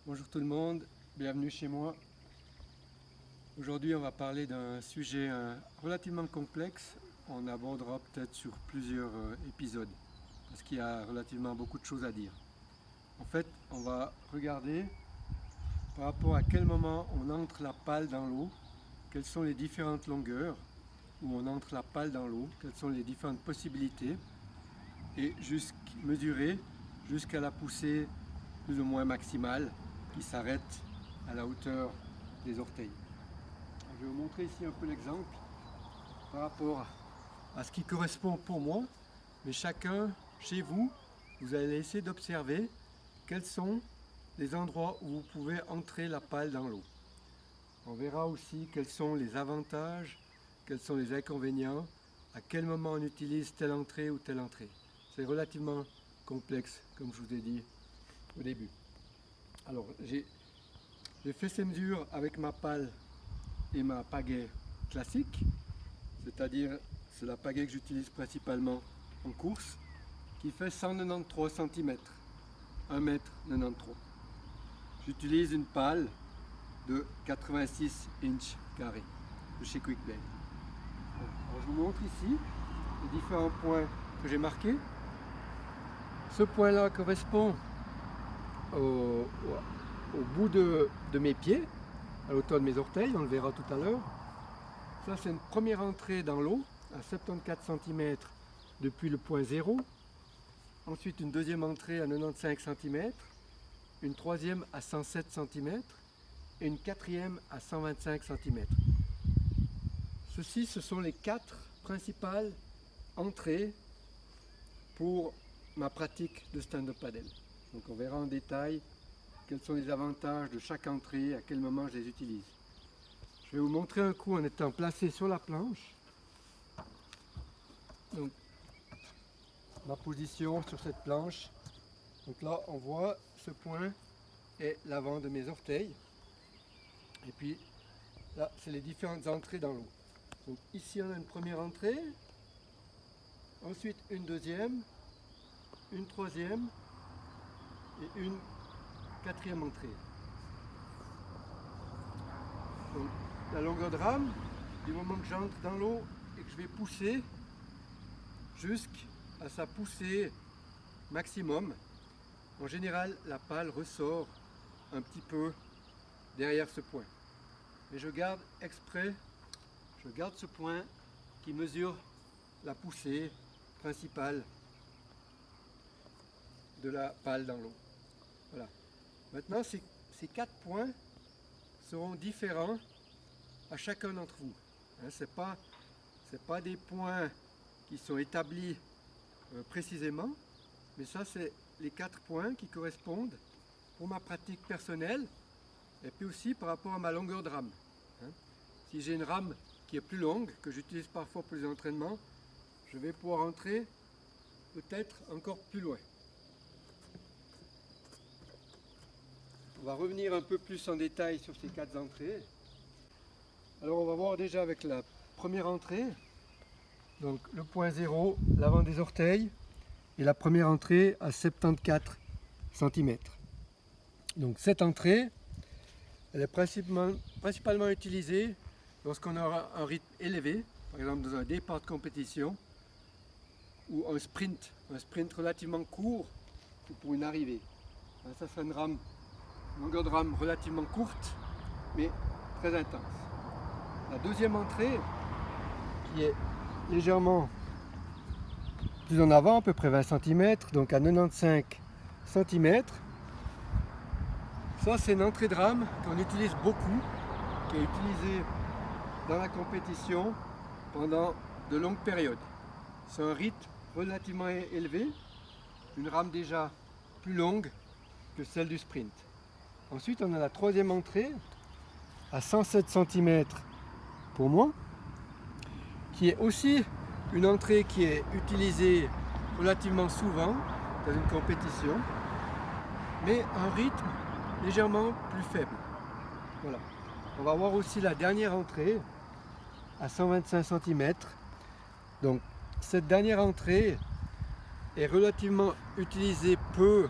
Bonjour tout le monde, bienvenue chez moi. Aujourd'hui on va parler d'un sujet relativement complexe. On abordera peut-être sur plusieurs épisodes parce qu'il y a relativement beaucoup de choses à dire. En fait, on va regarder par rapport à quel moment on entre la pale dans l'eau, quelles sont les différentes longueurs où on entre la pale dans l'eau, quelles sont les différentes possibilités et mesurer jusqu'à la poussée plus ou moins maximale qui s'arrête à la hauteur des orteils. Je vais vous montrer ici un peu l'exemple par rapport à ce qui correspond pour moi, mais chacun chez vous, vous allez essayer d'observer quels sont les endroits où vous pouvez entrer la pale dans l'eau. On verra aussi quels sont les avantages, quels sont les inconvénients, à quel moment on utilise telle entrée ou telle entrée. C'est relativement complexe, comme je vous ai dit au début. Alors, j'ai fait ces mesures avec ma pale et ma pagaie classique, c'est-à-dire c'est la pagaie que j'utilise principalement en course, qui fait 193 cm, 1,93 m. J'utilise une pale de 86 inches carrés de chez Quickblade. Alors, je vous montre ici les différents points que j'ai marqués. Ce point-là correspond au bout de mes pieds, à l'auteur de mes orteils, on le verra tout à l'heure. Ça, c'est une première entrée dans l'eau à 74 cm depuis le point 0. Ensuite, une deuxième entrée à 95 cm, une troisième à 107 cm et une quatrième à 125 cm. Ce sont les 4 principales entrées pour ma pratique de stand-up paddle. Donc on verra en détail quels sont les avantages de chaque entrée, à quel moment je les utilise. Je vais vous montrer un coup en étant placé sur la planche. Donc, ma position sur cette planche. Donc là, on voit ce point est l'avant de mes orteils. Et puis là, c'est les différentes entrées dans l'eau. Donc ici, on a une première entrée. Ensuite, une deuxième, une troisième et une quatrième entrée. Donc, la longueur de rame, du moment que j'entre dans l'eau et que je vais pousser jusqu'à sa poussée maximum, en général la pale ressort un petit peu derrière ce point. Mais je garde exprès, je garde ce point qui mesure la poussée principale de la pale dans l'eau. Voilà. Maintenant, ces 4 points seront différents à chacun d'entre vous. Ce n'est pas des points qui sont établis précisément, mais ça, c'est les 4 points qui correspondent pour ma pratique personnelle et puis aussi par rapport à ma longueur de rame. Si j'ai une rame qui est plus longue, que j'utilise parfois pour les entraînements, je vais pouvoir entrer peut-être encore plus loin. On va revenir un peu plus en détail sur ces 4 entrées. Alors on va voir déjà avec la première entrée, donc le point 0, l'avant des orteils, et la première entrée à 74 cm. Donc cette entrée, elle est principalement utilisée lorsqu'on aura un rythme élevé, par exemple dans un départ de compétition, ou un sprint relativement court pour une arrivée. Ça sera une longueur de rame relativement courte, mais très intense. La deuxième entrée, qui est légèrement plus en avant, à peu près 20 cm, donc à 95 cm. Ça, c'est une entrée de rame qu'on utilise beaucoup, qui est utilisée dans la compétition pendant de longues périodes. C'est un rythme relativement élevé, une rame déjà plus longue que celle du sprint. Ensuite, on a la troisième entrée à 107 cm pour moi, qui est aussi une entrée qui est utilisée relativement souvent dans une compétition, mais un rythme légèrement plus faible. Voilà. On va voir aussi la dernière entrée à 125 cm. Donc cette dernière entrée est relativement utilisée peu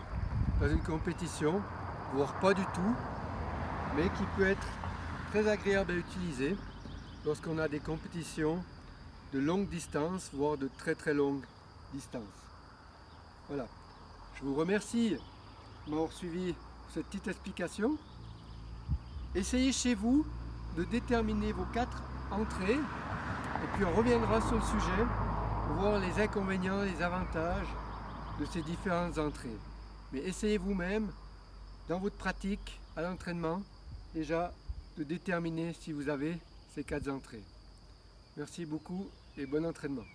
dans une compétition voire pas du tout, mais qui peut être très agréable à utiliser lorsqu'on a des compétitions de longue distance, voire de très très longue distance. Voilà. Je vous remercie de m'avoir suivi pour cette petite explication. Essayez chez vous de déterminer vos 4 entrées et puis on reviendra sur le sujet pour voir les inconvénients, les avantages de ces différentes entrées. Mais essayez vous-même, dans votre pratique, à l'entraînement, déjà de déterminer si vous avez ces 4 entrées. Merci beaucoup et bon entraînement.